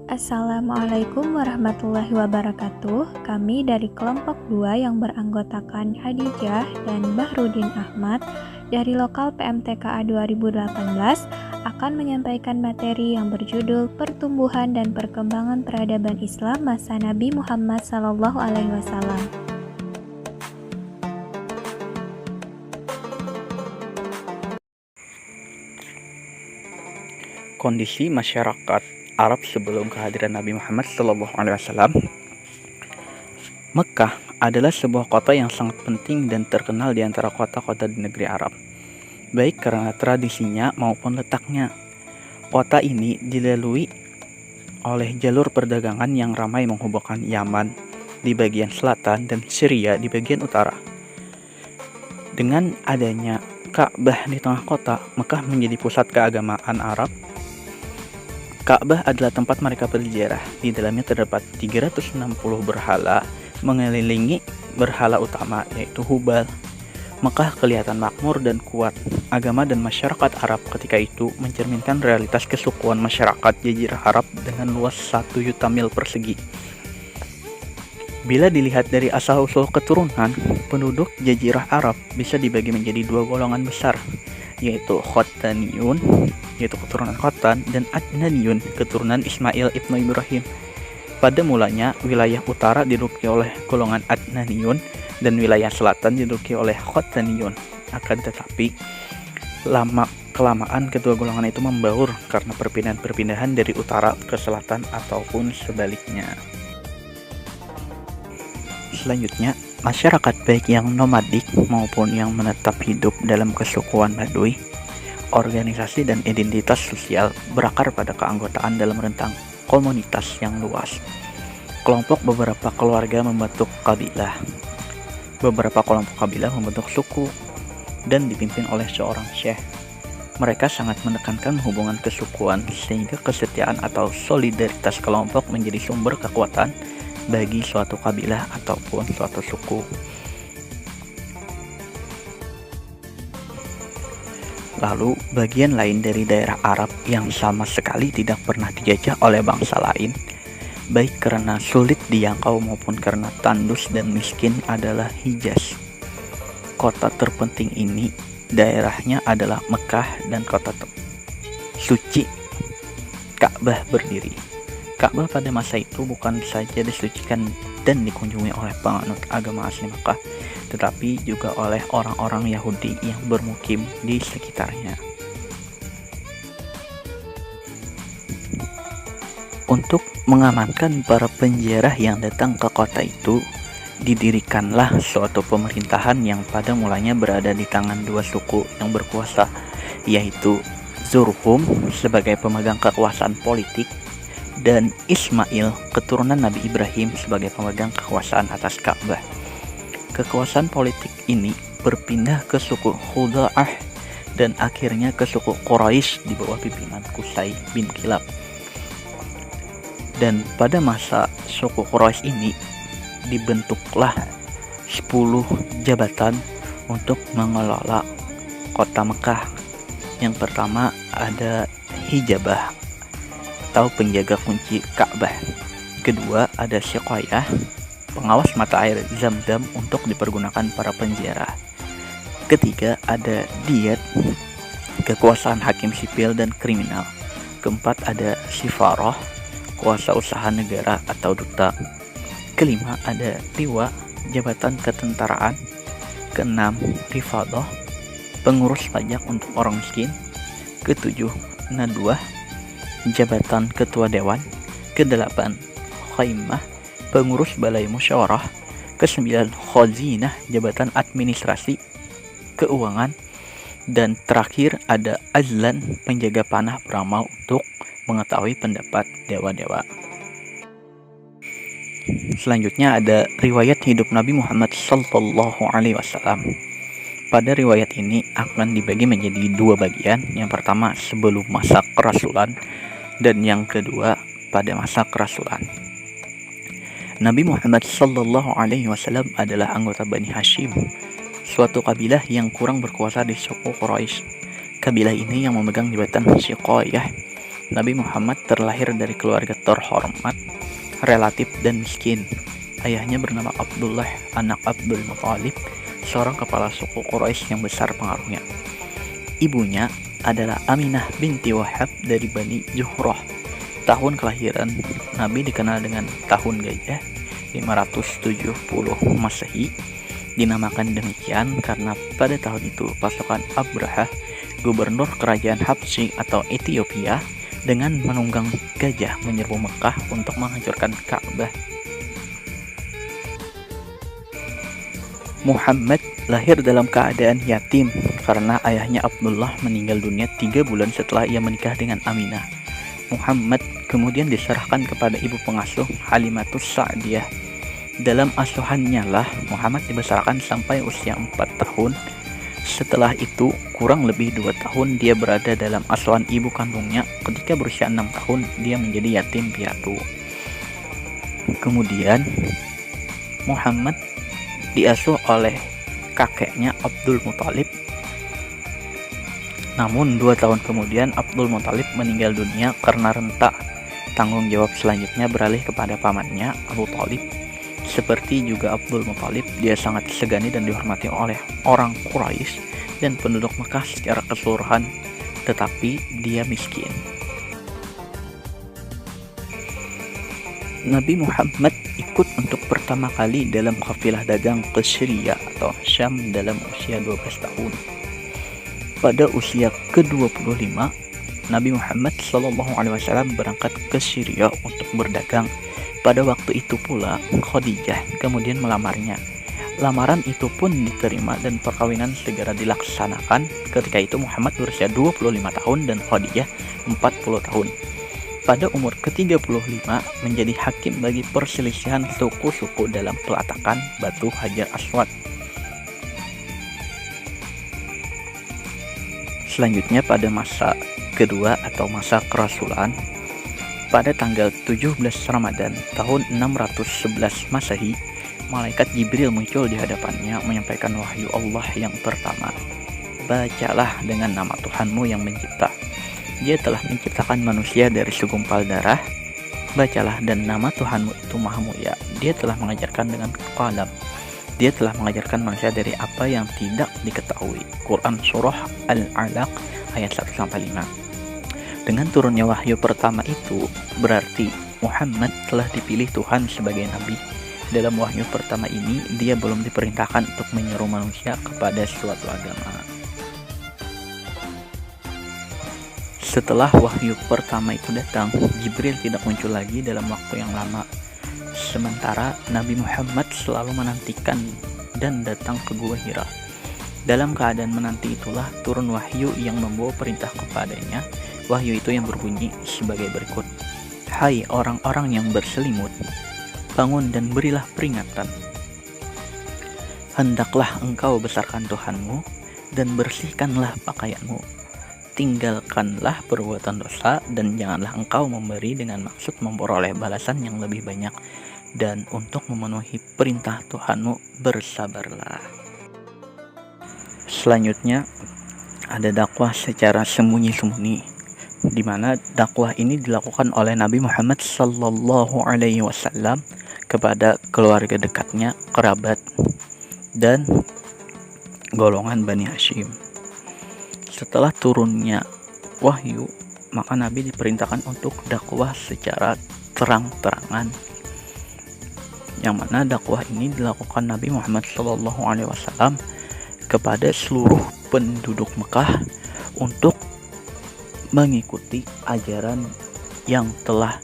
Assalamualaikum warahmatullahi wabarakatuh. Kami dari kelompok 2 yang beranggotakan Hadijah dan Bahrudin Ahmad dari lokal PMTKA 2018 akan menyampaikan materi yang berjudul Pertumbuhan dan Perkembangan Peradaban Islam Masa Nabi Muhammad SAW. Kondisi masyarakat Arab sebelum kehadiran Nabi Muhammad SAW. Mekah adalah sebuah kota yang sangat penting dan terkenal di antara kota-kota di negeri Arab, baik karena tradisinya maupun letaknya. Kota ini dilalui oleh jalur perdagangan yang ramai menghubungkan Yaman di bagian selatan dan Syria di bagian utara. Dengan adanya Ka'bah di tengah kota, Mekah menjadi pusat keagamaan Arab. Ka'bah adalah tempat mereka berziarah. Di dalamnya terdapat 360 berhala mengelilingi berhala utama, yaitu Hubal. Mekah kelihatan makmur dan kuat. Agama dan masyarakat Arab ketika itu mencerminkan realitas kesukuan masyarakat Jazirah Arab dengan luas 1 juta mil persegi. Bila dilihat dari asal-usul keturunan, penduduk Jazirah Arab bisa dibagi menjadi 2 golongan besar, yaitu Khotaniyun, yaitu keturunan Khotan, dan Adnaniyun, keturunan Ismail ibnu Ibrahim. Pada mulanya, wilayah utara diduduki oleh golongan Adnaniyun dan wilayah selatan diduduki oleh Khotaniyun. Akan tetapi, lama-kelamaan kedua golongan itu membaur karena perpindahan-perpindahan dari utara ke selatan ataupun sebaliknya. Selanjutnya, masyarakat baik yang nomadik maupun yang menetap hidup dalam kesukuan Baduy, organisasi dan identitas sosial berakar pada keanggotaan dalam rentang komunitas yang luas. Kelompok beberapa keluarga membentuk kabilah. Beberapa kelompok kabilah membentuk suku dan dipimpin oleh seorang syekh. Mereka sangat menekankan hubungan kesukuan sehingga kesetiaan atau solidaritas kelompok menjadi sumber kekuatan bagi suatu kabilah ataupun suatu suku. Lalu, bagian lain dari daerah Arab yang sama sekali tidak pernah dijajah oleh bangsa lain, baik karena sulit dijangkau maupun karena tandus dan miskin, adalah Hijaz. Kota terpenting ini, daerahnya adalah Mekah dan kota suci Ka'bah berdiri. Ka'bah pada masa itu bukan saja disucikan dan dikunjungi oleh penganut agama asli Mekah, tetapi juga oleh orang-orang Yahudi yang bermukim di sekitarnya. Untuk mengamankan para penziarah yang datang ke kota itu, didirikanlah suatu pemerintahan yang pada mulanya berada di tangan 2 suku yang berkuasa, yaitu Zurhum sebagai pemegang kekuasaan politik dan Ismail, keturunan Nabi Ibrahim, sebagai pemegang kekuasaan atas Ka'bah. Kekuasaan politik ini berpindah ke suku Khuza'ah dan akhirnya ke suku Quraisy di bawah pimpinan Qusay bin Kilab. Dan pada masa suku Quraisy ini dibentuklah 10 jabatan untuk mengelola kota Mekah. Yang pertama ada Hijabah atau penjaga kunci Ka'bah. Kedua ada Siqayah, pengawas mata air Zam-Zam untuk dipergunakan para penziarah. Ketiga ada Diyat, kekuasaan hakim sipil dan kriminal. Keempat ada Sifarah, kuasa usaha negara atau duta. Kelima ada Liwa, jabatan ketentaraan. Keenam Rifadah, pengurus pajak untuk orang miskin. Ketujuh Nadwah, jabatan ketua dewan. Kedelapan Khaimah, pengurus balai musyawarah. Kesembilan Khazinah, jabatan administrasi keuangan. Dan terakhir ada Azlan, penjaga panah peramal untuk mengetahui pendapat dewa-dewa. Selanjutnya ada riwayat hidup Nabi Muhammad SAW. Pada riwayat ini akan dibagi menjadi 2 bagian. Yang pertama sebelum masa kerasulan dan yang kedua pada masa kerasulan. Nabi Muhammad SAW adalah anggota Bani Hashim, suatu kabilah yang kurang berkuasa di suku Quraisy. Kabilah ini yang memegang jabatan Siqayah Nabi Muhammad terlahir dari keluarga terhormat, relatif dan miskin. Ayahnya bernama Abdullah, anak Abdul Muthalib, seorang kepala suku Quraisy yang besar pengaruhnya. Ibunya adalah Aminah binti Wahab dari Bani Juhrah. Tahun kelahiran Nabi dikenal dengan tahun gajah 570 Masehi. Dinamakan demikian karena pada tahun itu pasukan Abraha, gubernur kerajaan Habsyi atau Ethiopia, dengan menunggang gajah menyerbu Mekah untuk menghancurkan Ka'bah. Muhammad lahir dalam keadaan yatim karena ayahnya Abdullah meninggal dunia 3 bulan setelah ia menikah dengan Aminah. Muhammad kemudian diserahkan kepada ibu pengasuh Halimatus Sa'diyah. Dalam asuhannya lah Muhammad dibesarkan sampai usia 4 tahun. Setelah itu kurang lebih 2 tahun dia berada dalam asuhan ibu kandungnya. Ketika berusia 6 tahun dia menjadi yatim piatu. Kemudian Muhammad diasuh oleh kakeknya Abdul Muthalib. Namun 2 tahun kemudian Abdul Muthalib meninggal dunia karena rentak. Tanggung jawab selanjutnya beralih kepada pamannya Abu Thalib. Seperti juga Abdul Muthalib, dia sangat disegani dan dihormati oleh orang Quraisy dan penduduk Mekah secara keseluruhan, tetapi dia miskin. Nabi Muhammad ikut untuk pertama kali dalam kafilah dagang ke Syria atau Syam dalam usia 12 tahun. Pada usia ke-25, Nabi Muhammad SAW berangkat ke Syria untuk berdagang. Pada waktu itu pula Khadijah kemudian melamarnya. Lamaran itu pun diterima dan perkawinan segera dilaksanakan. Ketika itu Muhammad berusia 25 tahun dan Khadijah 40 tahun. Pada umur ke-35 menjadi hakim bagi perselisihan suku-suku dalam pelatakan Batu Hajar Aswad. Selanjutnya pada masa kedua atau masa kerasulan, pada tanggal 17 Ramadan tahun 611 Masehi, malaikat Jibril muncul di hadapannya menyampaikan wahyu Allah yang pertama. Bacalah dengan nama Tuhanmu yang mencipta. Dia telah menciptakan manusia dari segumpal darah. Bacalah dan nama Tuhanmu itu Maha Mulia. Dia telah mengajarkan dengan qalam. Dia telah mengajarkan manusia dari apa yang tidak diketahui. Quran Surah Al-Alaq ayat 1-5. Dengan turunnya wahyu pertama itu, berarti Muhammad telah dipilih Tuhan sebagai nabi. Dalam wahyu pertama ini, dia belum diperintahkan untuk menyeru manusia kepada suatu agama. Setelah wahyu pertama itu datang, Jibril tidak muncul lagi dalam waktu yang lama. Sementara Nabi Muhammad selalu menantikan dan datang ke Gua Hira. Dalam keadaan menanti itulah turun wahyu yang membawa perintah kepadanya. Wahyu itu yang berbunyi sebagai berikut. Hai orang-orang yang berselimut, bangun dan berilah peringatan. Hendaklah engkau besarkan Tuhanmu dan bersihkanlah pakaianmu. Tinggalkanlah perbuatan dosa dan janganlah engkau memberi dengan maksud memperoleh balasan yang lebih banyak. Dan untuk memenuhi perintah Tuhanmu, bersabarlah. Selanjutnya ada dakwah secara sembunyi-sembunyi, di mana dakwah ini dilakukan oleh Nabi Muhammad SAW kepada keluarga dekatnya, kerabat, dan golongan Bani Hashim. Setelah turunnya wahyu, maka Nabi diperintahkan untuk dakwah secara terang-terangan, yang mana dakwah ini dilakukan Nabi Muhammad SAW kepada seluruh penduduk Mekah untuk mengikuti ajaran yang telah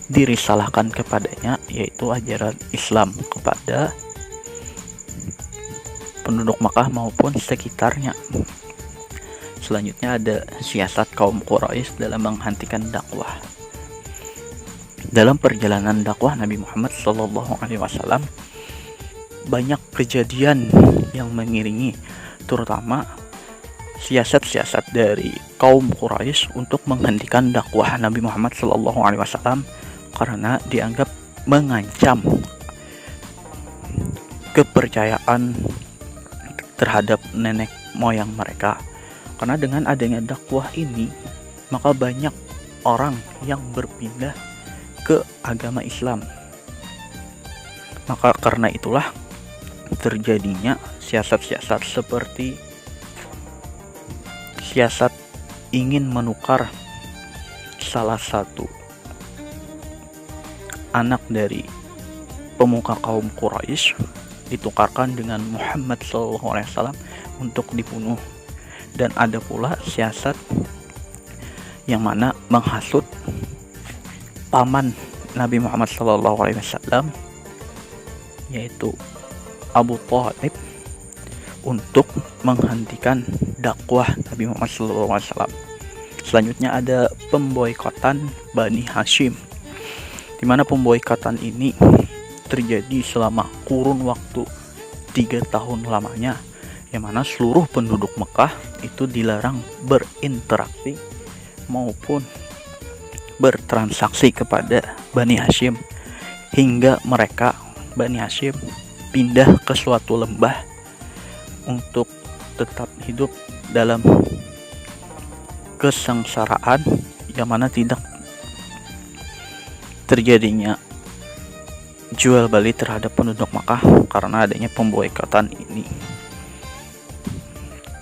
dirisalahkan kepadanya, yaitu ajaran Islam kepada penduduk Mekah maupun sekitarnya. Selanjutnya ada siasat kaum Quraisy dalam menghentikan dakwah. Dalam perjalanan dakwah Nabi Muhammad SAW, banyak kejadian yang mengiringi, terutama siasat-siasat dari kaum Quraisy untuk menghentikan dakwah Nabi Muhammad SAW karena dianggap mengancam kepercayaan terhadap nenek moyang mereka. Karena dengan adanya dakwah ini, maka banyak orang yang berpindah ke agama Islam. Maka karena itulah terjadinya siasat-siasat seperti siasat ingin menukar salah satu anak dari pemuka kaum Quraisy ditukarkan dengan Muhammad SAW untuk dibunuh. Dan ada pula siasat yang mana menghasut paman Nabi Muhammad SAW, yaitu Abu Thalib, untuk menghentikan dakwah Nabi Muhammad SAW. Selanjutnya ada pemboikotan Bani Hashim, di mana pemboikotan ini terjadi selama kurun waktu 3 tahun lamanya, yang mana seluruh penduduk Mekah itu dilarang berinteraksi maupun bertransaksi kepada Bani Hashim, hingga mereka Bani Hashim pindah ke suatu lembah untuk tetap hidup dalam kesengsaraan, yang mana tidak terjadinya jual beli terhadap penduduk Makkah karena adanya pemboikotan ini.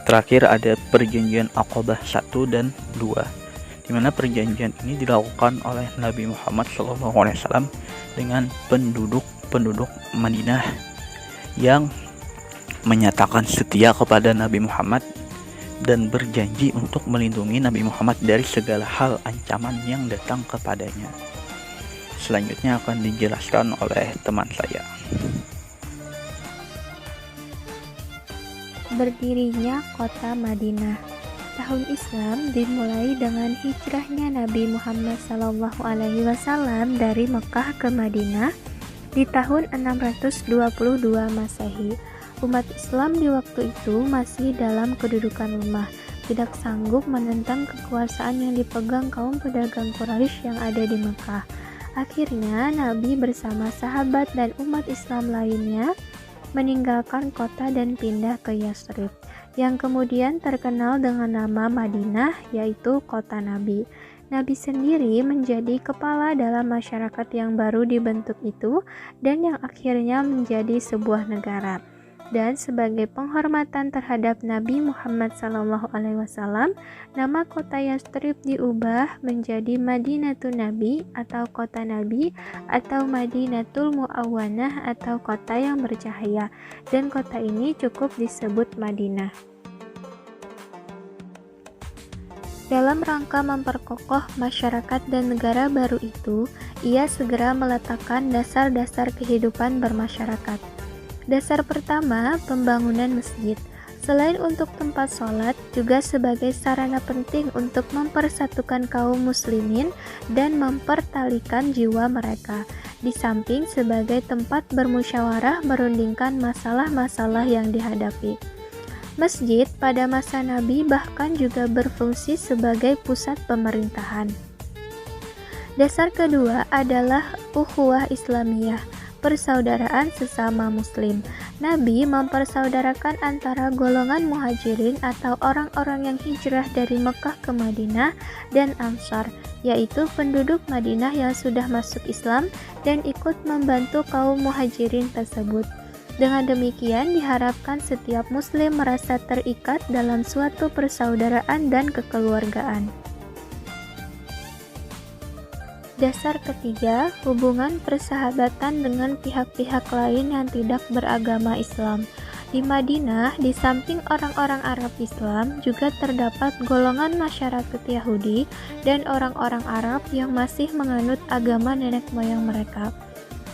Terakhir ada perjanjian Aqabah 1 dan 2, di mana perjanjian ini dilakukan oleh Nabi Muhammad SAW dengan penduduk Madinah yang menyatakan setia kepada Nabi Muhammad dan berjanji untuk melindungi Nabi Muhammad dari segala hal ancaman yang datang kepadanya. Selanjutnya akan dijelaskan oleh teman saya. Berdirinya kota Madinah. Tahun Islam dimulai dengan hijrahnya Nabi Muhammad SAW dari Mekah ke Madinah di tahun 622 Masehi. Umat Islam di waktu itu masih dalam kedudukan lemah, tidak sanggup menentang kekuasaan yang dipegang kaum pedagang Quraisy yang ada di Mekah. Akhirnya Nabi bersama sahabat dan umat Islam lainnya meninggalkan kota dan pindah ke Yathrib, yang kemudian terkenal dengan nama Madinah, yaitu kota Nabi. Nabi sendiri menjadi kepala dalam masyarakat yang baru dibentuk itu dan yang akhirnya menjadi sebuah negara. Dan sebagai penghormatan terhadap Nabi Muhammad SAW, nama kota Yathrib diubah menjadi Madinatun Nabi atau kota Nabi, atau Madinatul Mu'awwanah atau kota yang bercahaya, dan kota ini cukup disebut Madinah. Dalam rangka memperkokoh masyarakat dan negara baru itu, ia segera meletakkan dasar-dasar kehidupan bermasyarakat. Dasar pertama, pembangunan masjid. Selain untuk tempat sholat, juga sebagai sarana penting untuk mempersatukan kaum muslimin dan mempertalikan jiwa mereka, di samping sebagai tempat bermusyawarah merundingkan masalah-masalah yang dihadapi. Masjid pada masa Nabi bahkan juga berfungsi sebagai pusat pemerintahan. Dasar kedua adalah ukhuwah Islamiyah, persaudaraan sesama muslim. Nabi mempersaudarakan antara golongan muhajirin atau orang-orang yang hijrah dari Mekah ke Madinah dan Ansar, yaitu penduduk Madinah yang sudah masuk Islam dan ikut membantu kaum muhajirin tersebut. Dengan demikian diharapkan setiap muslim merasa terikat dalam suatu persaudaraan dan kekeluargaan. Dasar ketiga, hubungan persahabatan dengan pihak-pihak lain yang tidak beragama Islam. Di Madinah, di samping orang-orang Arab Islam, juga terdapat golongan masyarakat Yahudi dan orang-orang Arab yang masih menganut agama nenek moyang mereka.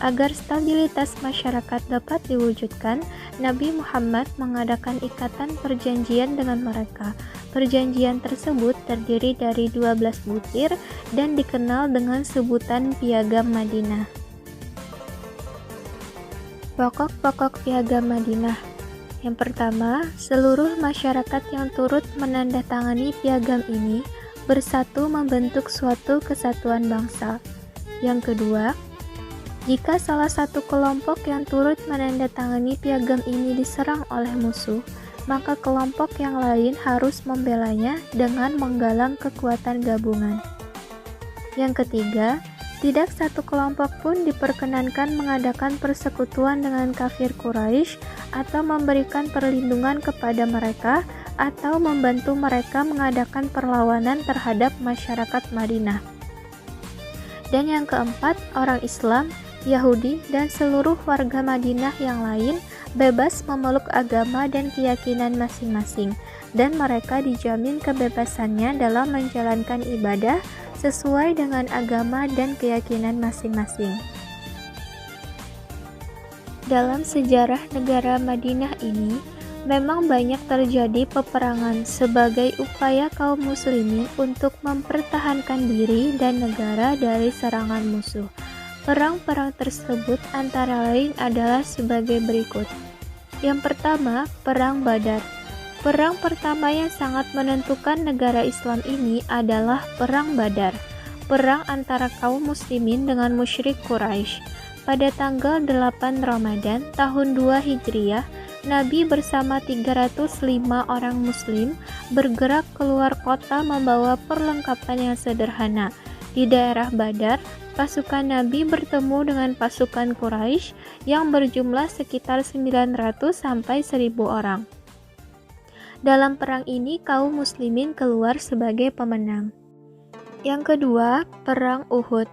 Agar stabilitas masyarakat dapat diwujudkan, Nabi Muhammad mengadakan ikatan perjanjian dengan mereka. Perjanjian tersebut terdiri dari 12 butir dan dikenal dengan sebutan Piagam Madinah. Pokok-pokok Piagam Madinah. Yang pertama, seluruh masyarakat yang turut menandatangani piagam ini bersatu membentuk suatu kesatuan bangsa. Yang kedua, jika salah satu kelompok yang turut menandatangani piagam ini diserang oleh musuh, maka kelompok yang lain harus membelanya dengan menggalang kekuatan gabungan. Yang ketiga, tidak satu kelompok pun diperkenankan mengadakan persekutuan dengan kafir Quraisy atau memberikan perlindungan kepada mereka atau membantu mereka mengadakan perlawanan terhadap masyarakat Madinah. Dan yang keempat, orang Islam, Yahudi, dan seluruh warga Madinah yang lain bebas memeluk agama dan keyakinan masing-masing, dan mereka dijamin kebebasannya dalam menjalankan ibadah sesuai dengan agama dan keyakinan masing-masing. Dalam sejarah negara Madinah ini, memang banyak terjadi peperangan sebagai upaya kaum muslimin untuk mempertahankan diri dan negara dari serangan musuh. Perang-perang tersebut antara lain adalah sebagai berikut. Yang pertama, Perang Badar. Perang pertama yang sangat menentukan negara Islam ini adalah Perang Badar, perang antara kaum muslimin dengan musyrik Quraisy. Pada tanggal 8 Ramadan tahun 2 Hijriah, Nabi bersama 305 orang muslim bergerak keluar kota membawa perlengkapan yang sederhana. Di daerah Badar, pasukan Nabi bertemu dengan pasukan Quraisy yang berjumlah sekitar 900 sampai 1000 orang. Dalam perang ini kaum muslimin keluar sebagai pemenang. Yang kedua, Perang Uhud.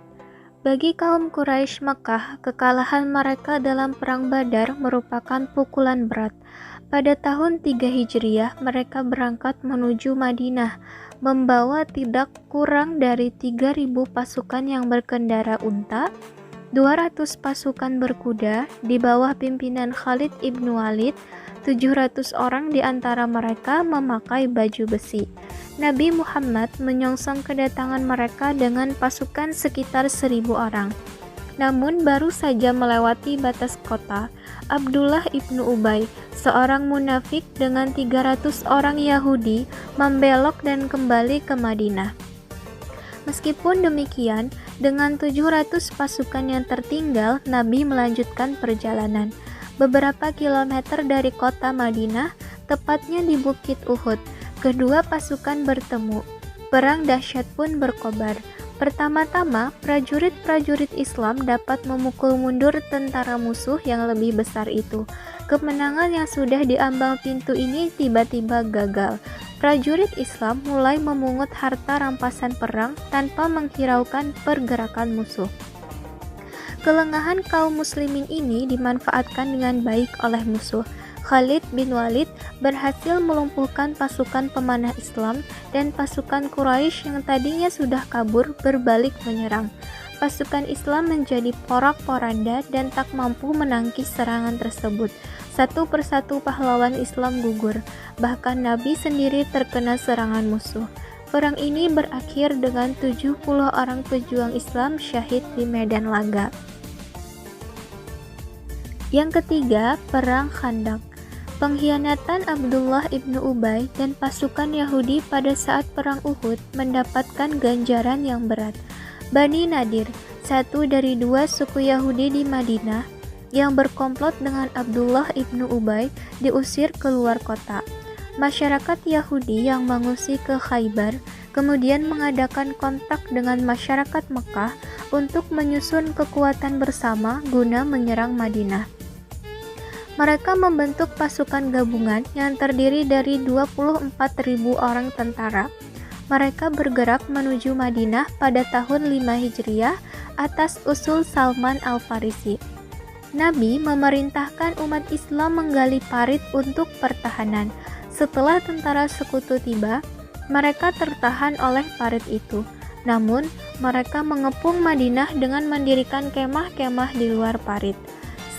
Bagi kaum Quraisy Makkah, kekalahan mereka dalam Perang Badar merupakan pukulan berat. Pada tahun 3 Hijriah, mereka berangkat menuju Madinah, membawa tidak kurang dari 3.000 pasukan yang berkendara unta, 200 pasukan berkuda di bawah pimpinan Khalid ibnu Walid, 700 orang di antara mereka memakai baju besi. Nabi Muhammad menyongsong kedatangan mereka dengan pasukan sekitar 1.000 orang. Namun baru saja melewati batas kota, Abdullah ibnu Ubay, seorang munafik dengan 300 orang Yahudi, membelok dan kembali ke Madinah. Meskipun demikian, dengan 700 pasukan yang tertinggal, Nabi melanjutkan perjalanan. Beberapa kilometer dari kota Madinah, tepatnya di Bukit Uhud, kedua pasukan bertemu. Perang dahsyat pun berkobar. Pertama-tama, prajurit-prajurit Islam dapat memukul mundur tentara musuh yang lebih besar itu. Kemenangan yang sudah diambang pintu ini tiba-tiba gagal. Prajurit Islam mulai memungut harta rampasan perang tanpa menghiraukan pergerakan musuh. Kelengahan kaum muslimin ini dimanfaatkan dengan baik oleh musuh. Khalid bin Walid berhasil melumpuhkan pasukan pemanah Islam dan pasukan Quraisy yang tadinya sudah kabur berbalik menyerang. Pasukan Islam menjadi porak-poranda dan tak mampu menangkis serangan tersebut. Satu persatu pahlawan Islam gugur, bahkan Nabi sendiri terkena serangan musuh. Perang ini berakhir dengan 70 orang pejuang Islam syahid di medan laga. Yang ketiga, Perang Khandaq. Pengkhianatan Abdullah ibnu Ubay dan pasukan Yahudi pada saat Perang Uhud mendapatkan ganjaran yang berat. Bani Nadir, satu dari dua suku Yahudi di Madinah yang berkomplot dengan Abdullah ibnu Ubay, diusir keluar kota. Masyarakat Yahudi yang mengungsi ke Khaybar kemudian mengadakan kontak dengan masyarakat Mekah untuk menyusun kekuatan bersama guna menyerang Madinah. Mereka membentuk pasukan gabungan yang terdiri dari 24.000 orang tentara. Mereka bergerak menuju Madinah pada tahun 5 Hijriah atas usul Salman Al-Farisi. Nabi memerintahkan umat Islam menggali parit untuk pertahanan. Setelah tentara sekutu tiba, mereka tertahan oleh parit itu. Namun, mereka mengepung Madinah dengan mendirikan kemah-kemah di luar parit.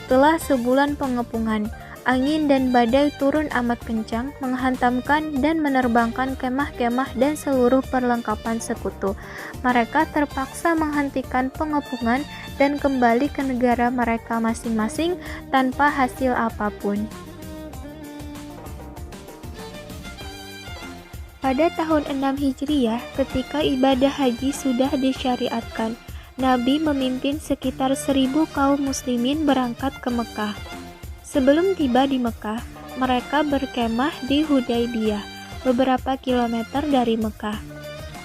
Setelah sebulan pengepungan, angin dan badai turun amat kencang, menghantamkan dan menerbangkan kemah-kemah dan seluruh perlengkapan sekutu. Mereka terpaksa menghentikan pengepungan dan kembali ke negara mereka masing-masing tanpa hasil apapun. Pada tahun 6 Hijriah, ketika ibadah haji sudah disyariatkan, Nabi memimpin sekitar 1.000 kaum muslimin berangkat ke Mekah. Sebelum tiba di Mekah, mereka berkemah di Hudaybiyah, beberapa kilometer dari Mekah.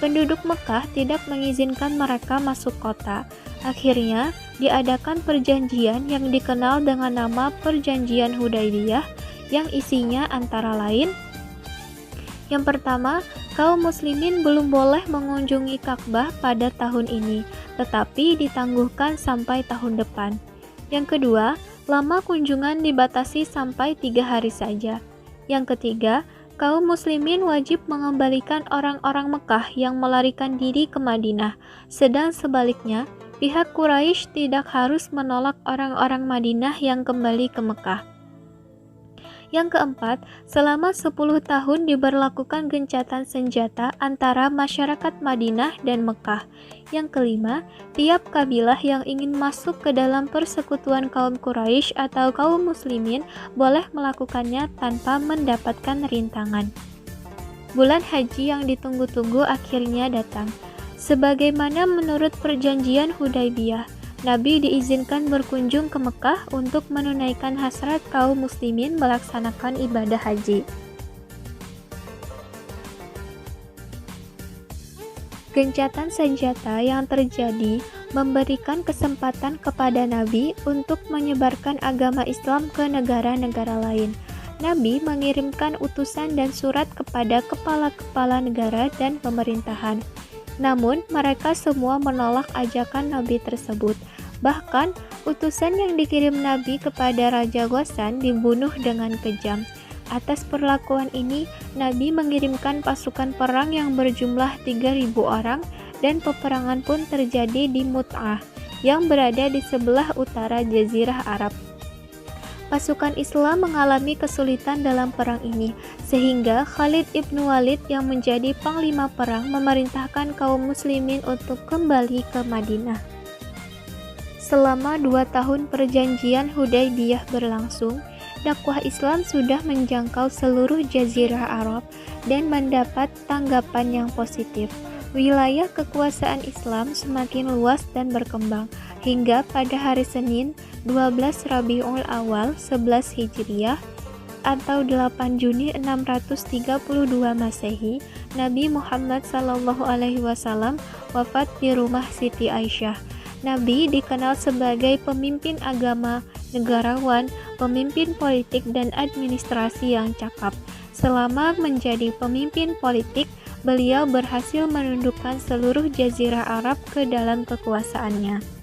Penduduk Mekah tidak mengizinkan mereka masuk kota. Akhirnya, diadakan perjanjian yang dikenal dengan nama Perjanjian Hudaybiyah yang isinya antara lain: yang pertama, kaum muslimin belum boleh mengunjungi Ka'bah pada tahun ini, tetapi ditangguhkan sampai tahun depan. Yang kedua, lama kunjungan dibatasi sampai 3 hari saja. Yang ketiga, kaum muslimin wajib mengembalikan orang-orang Mekah yang melarikan diri ke Madinah, sedang sebaliknya, pihak Quraisy tidak harus menolak orang-orang Madinah yang kembali ke Mekah. Yang keempat, selama 10 tahun diberlakukan gencatan senjata antara masyarakat Madinah dan Mekah. Yang kelima, tiap kabilah yang ingin masuk ke dalam persekutuan kaum Quraisy atau kaum muslimin boleh melakukannya tanpa mendapatkan rintangan. Bulan haji yang ditunggu-tunggu akhirnya datang. Sebagaimana menurut perjanjian Hudaybiyah, Nabi diizinkan berkunjung ke Mekah untuk menunaikan hasrat kaum muslimin melaksanakan ibadah haji. Gencatan senjata yang terjadi memberikan kesempatan kepada Nabi untuk menyebarkan agama Islam ke negara-negara lain. Nabi mengirimkan utusan dan surat kepada kepala-kepala negara dan pemerintahan. Namun, mereka semua menolak ajakan Nabi tersebut. Bahkan, utusan yang dikirim Nabi kepada Raja Ghassan dibunuh dengan kejam. Atas perlakuan ini, Nabi mengirimkan pasukan perang yang berjumlah 3.000 orang dan peperangan pun terjadi di Mut'ah yang berada di sebelah utara Jazirah Arab. Pasukan Islam mengalami kesulitan dalam perang ini, sehingga Khalid ibn Walid yang menjadi panglima perang memerintahkan kaum muslimin untuk kembali ke Madinah. Selama 2 tahun perjanjian Hudaybiyah berlangsung, dakwah Islam sudah menjangkau seluruh Jazirah Arab dan mendapat tanggapan yang positif. Wilayah kekuasaan Islam semakin luas dan berkembang, hingga pada hari Senin 12 Rabiul Awal 11 Hijriah atau 8 Juni 632 Masehi, Nabi Muhammad SAW wafat di rumah Siti Aisyah. Nabi dikenal sebagai pemimpin agama, negarawan, pemimpin politik dan administrasi yang cakap. Selama menjadi pemimpin politik, beliau berhasil menundukkan seluruh Jazirah Arab ke dalam kekuasaannya.